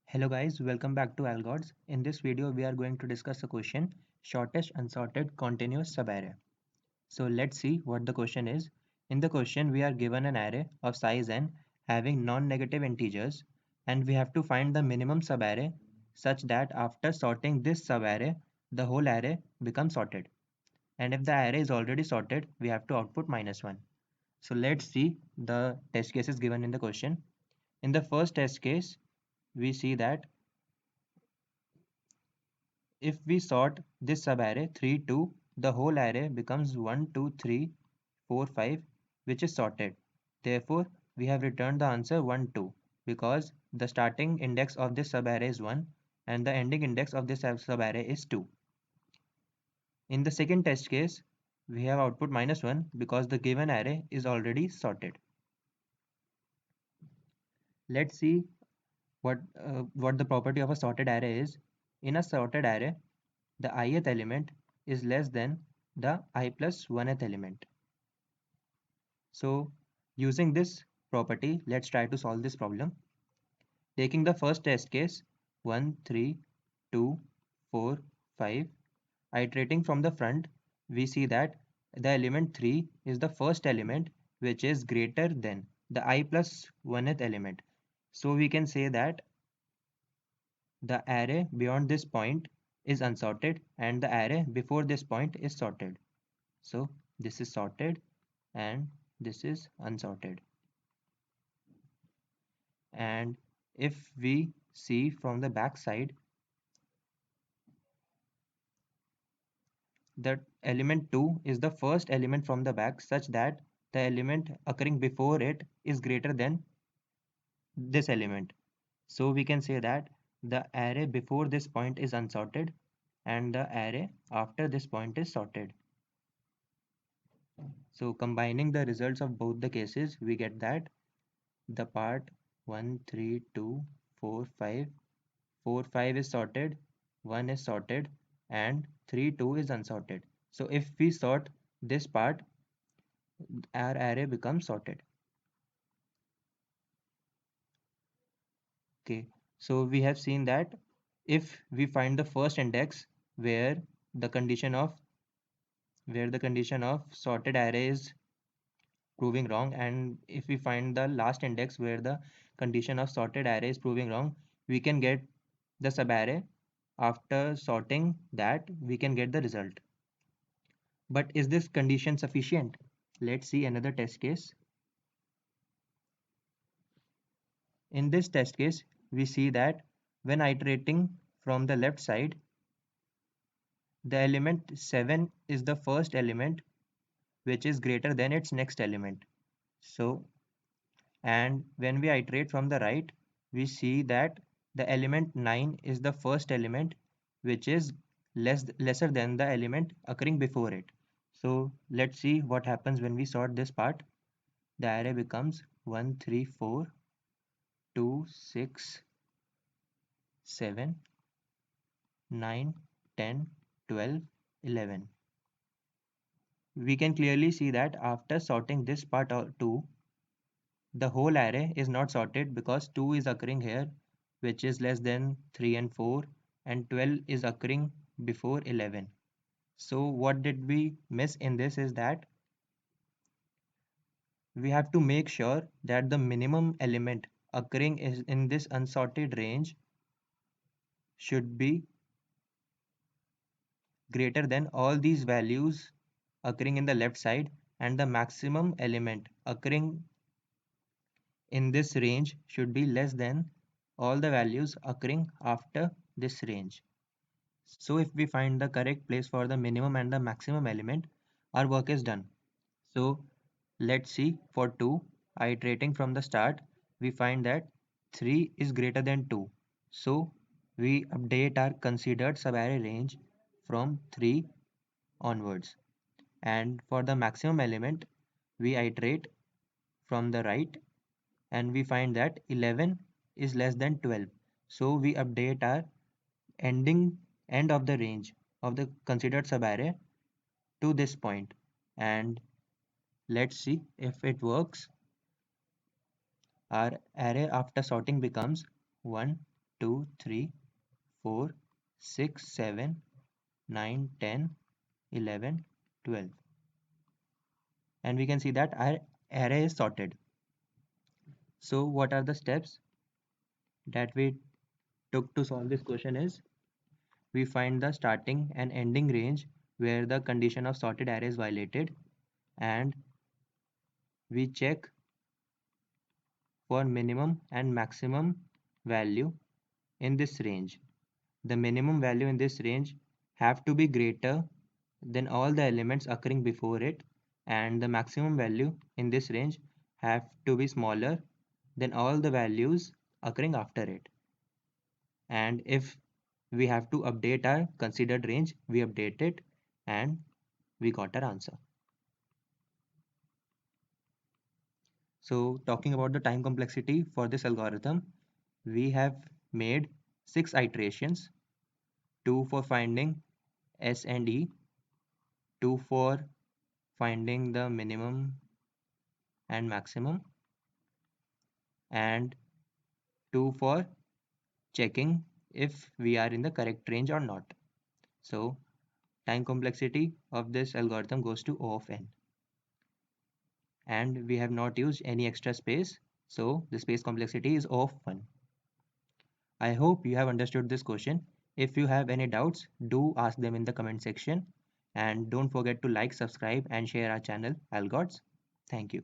Hello guys, welcome back to Algods. In this video, we are going to discuss the question shortest unsorted continuous subarray. So let's see what the question is. In the question, we are given an array of size n having non-negative integers, and we have to find the minimum subarray such that after sorting this subarray, the whole array becomes sorted. And if the array is already sorted, we have to output -1. So let's see the test cases given in the question. In the first test case, we see that if we sort this subarray 3, 2, the whole array becomes 1, 2, 3, 4, 5, which is sorted. Therefore, we have returned the answer 1, 2 because the starting index of this subarray is 1 and the ending index of this subarray is 2. In the second test case, we have output -1 because the given array is already sorted. Let's see what the property of a sorted array is. In a sorted array, the ith element is less than the I plus 1th element. So using this property, let's try to solve this problem. Taking the first test case 1, 3, 2, 4, 5, iterating from the front, we see that the element 3 is the first element which is greater than the I plus 1th element. So we can say that the array beyond this point is unsorted and the array before this point is sorted. So this is sorted and this is unsorted. And if we see from the back side, the element 2 is the first element from the back such that the element occurring before it is greater than this element. So we can say that the array before this point is unsorted and the array after this point is sorted. So combining the results of both the cases, we get that the part 1, 3, 2, 4, 5, 4, 5 is sorted, 1 is sorted, and 3, 2 is unsorted. So if we sort this part, our array becomes sorted. Okay, so we have seen that if we find the first index where the condition of sorted array is proving wrong, and if we find the last index where the condition of sorted array is proving wrong, we can get the subarray. After sorting that, we can get the result. But is this condition sufficient? Let's see another test case. In this test case, we see that when iterating from the left side, the element 7 is the first element which is greater than its next element. So, and when we iterate from the right, we see that the element 9 is the first element which is lesser than the element occurring before it. So let's see what happens when we sort this part. The array becomes 1, 3, 4, 2, 6, 7, 9, 10, 12, 11. We can clearly see that after sorting this part out 2, the whole array is not sorted because 2 is occurring here, which is less than 3 and 4, and 12 is occurring before 11. So what did we miss in this is that we have to make sure that the minimum element occurring is in this unsorted range should be greater than all these values occurring in the left side, and the maximum element occurring in this range should be less than all the values occurring after this range. So if we find the correct place for the minimum and the maximum element, our work is done. So let's see for 2, iterating from the start, we find that 3 is greater than 2. So we update our considered subarray range from 3 onwards. And for the maximum element, we iterate from the right and we find that 11 is less than 12. So we update our end of the range of the considered subarray to this point, and let's see if it works. our array after sorting becomes 1, 2, 3, 4, 6, 7, 9, 10, 11, 12. And we can see that our array is sorted. So what are the steps that we took to solve this question is, we find the starting and ending range where the condition of sorted array is violated, and we check for minimum and maximum value in this range. The minimum value in this range have to be greater than all the elements occurring before it, and the maximum value in this range have to be smaller than all the values occurring after it. And if we have to update our considered range, we update it and we got our answer. So talking about the time complexity for this algorithm, we have made 6 iterations, 2 for finding S and E, 2 for finding the minimum and maximum, and 2 for checking if we are in the correct range or not. So time complexity of this algorithm goes to O of n. And we have not used any extra space, so the space complexity is O of 1. I hope you have understood this question. If you have any doubts, do ask them in the comment section. And don't forget to like, subscribe, and share our channel, Algots. Thank you.